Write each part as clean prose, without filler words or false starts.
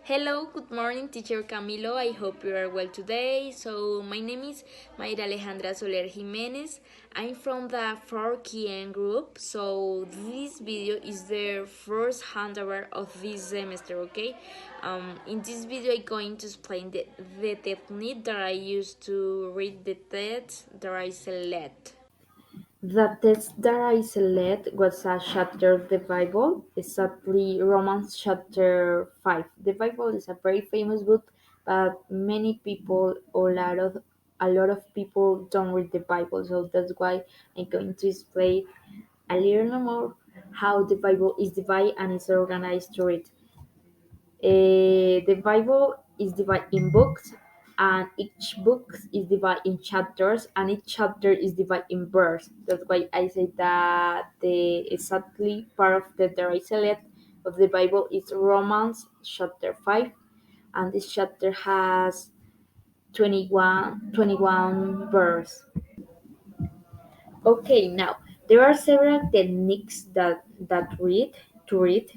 Hello, good morning, teacher Camilo. I hope you are well today. So, my name is Mayra Alejandra Soler Jimenez. I'm from the 4KN group. So, this video is the first handover of this semester, okay? In this video, I'm going to explain the technique that I use to read the text that I select. The text that I select was a chapter of the Bible, exactly Romans chapter 5. The Bible is a very famous book, but many people, or a lot of people don't read the Bible, so that's why I'm going to explain a little more how the Bible is divided and is organized to read. The Bible is divided in books, and each book is divided in chapters, and each chapter is divided in verse. That's why I say that the exactly part of the that I select of the Bible is Romans chapter 5, and this chapter has 21 verse. Okay, now there are several techniques that read to read.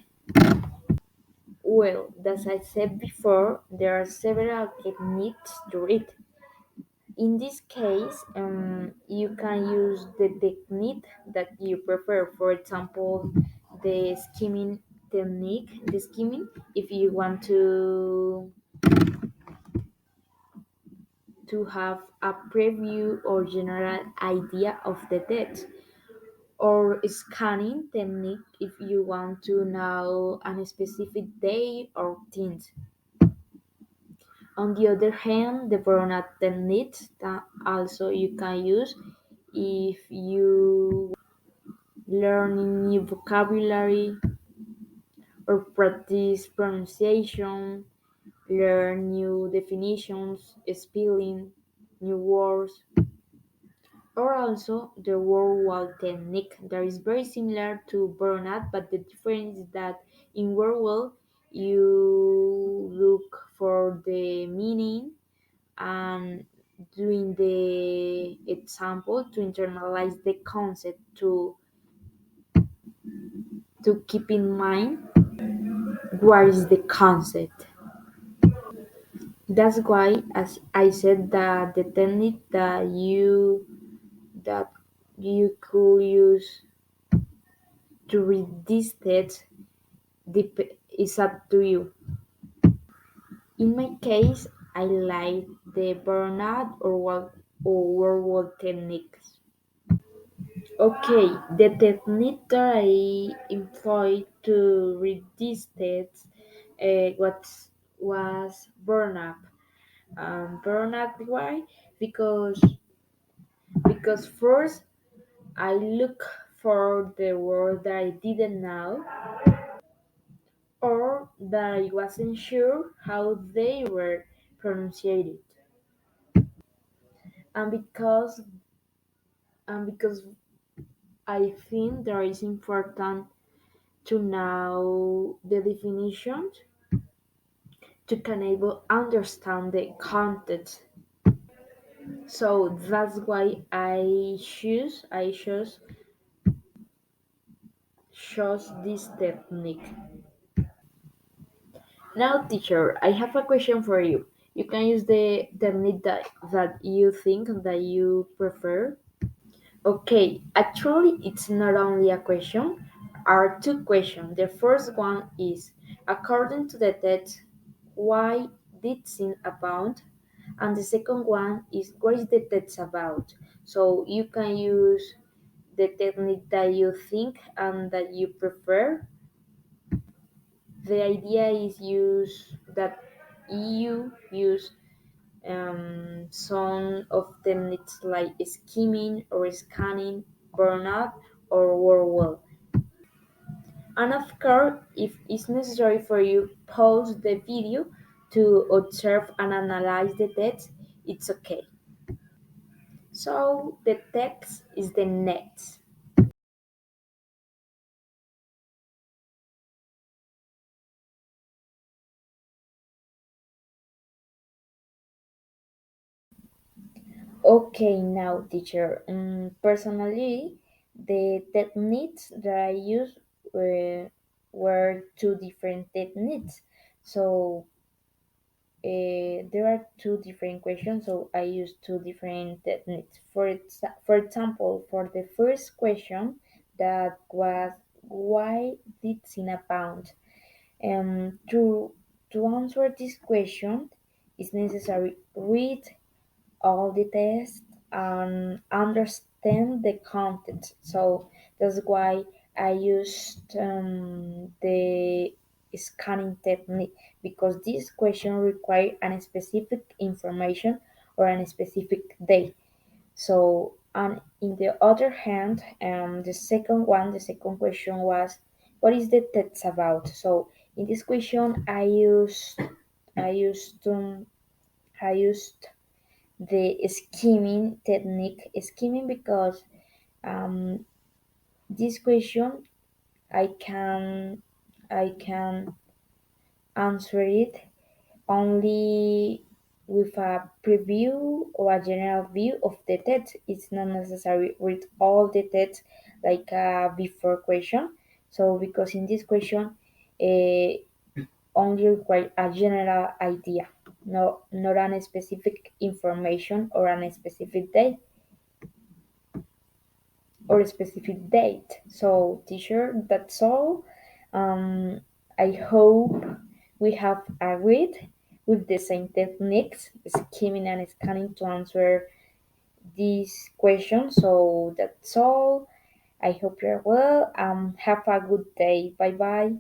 Well, as I said before, there are several techniques to it. In this case, you can use the technique that you prefer. For example, the skimming technique. The skimming, if you want to have a preview or general idea of the text, or scanning technique if you want to know a specific day or things. On the other hand, the Verona technique that also you can use if you learn new vocabulary or practice pronunciation, learn new definitions, spelling, new words, or also the word wall technique that is very similar to Verona, but the difference is that in word wall you look for the meaning and doing the example to internalize the concept to keep in mind what is the concept. That's why, as I said, that the technique that you could use to read this text is up to you. In my case, I like the burnout or word techniques. Okay, the technique that I employed to read these texts was burn up. Burn up why? Because because first I look for the word that I didn't know or that I wasn't sure how they were pronounced. And because I think that it's important to know the definitions to can able understand the context. So that's why I chose this technique. Now, teacher, I have a question for you. You can use the technique that you think that you prefer. Okay, actually, it's not only a question, are two questions. The first one is, according to the text, why did sin abound? And the second one is, what is the text about? So you can use the technique that you think and that you prefer. The idea is use that you use some of techniques like skimming or scanning, burnout, or world. And of course, if it's necessary for you, pause the video to observe and analyze the text. It's okay. So the text is the next. Okay, now teacher. Personally, the techniques that I used were two different techniques. So there are two different questions, so I use two different techniques. For example, for the first question, that was why did Sina pound? To answer this question, it's necessary read all the tests and understand the content. So that's why I used the scanning technique, because this question require a specific information or a specific day. So, and in the other hand, the second question was, what is the text about? So, in this question, I used, I used the skimming technique. Skimming because um, this question I can I can answer it only with a preview or a general view of the text. It's not necessary read all the text like a before question. So because in this question, uh, only require a general idea, not a specific information or a specific day or a specific date. So, teacher, that's all. Um, I hope we have agreed with the same techniques, skimming and scanning, to answer this question. So, that's all. I hope you're well. Have a good day. Bye bye.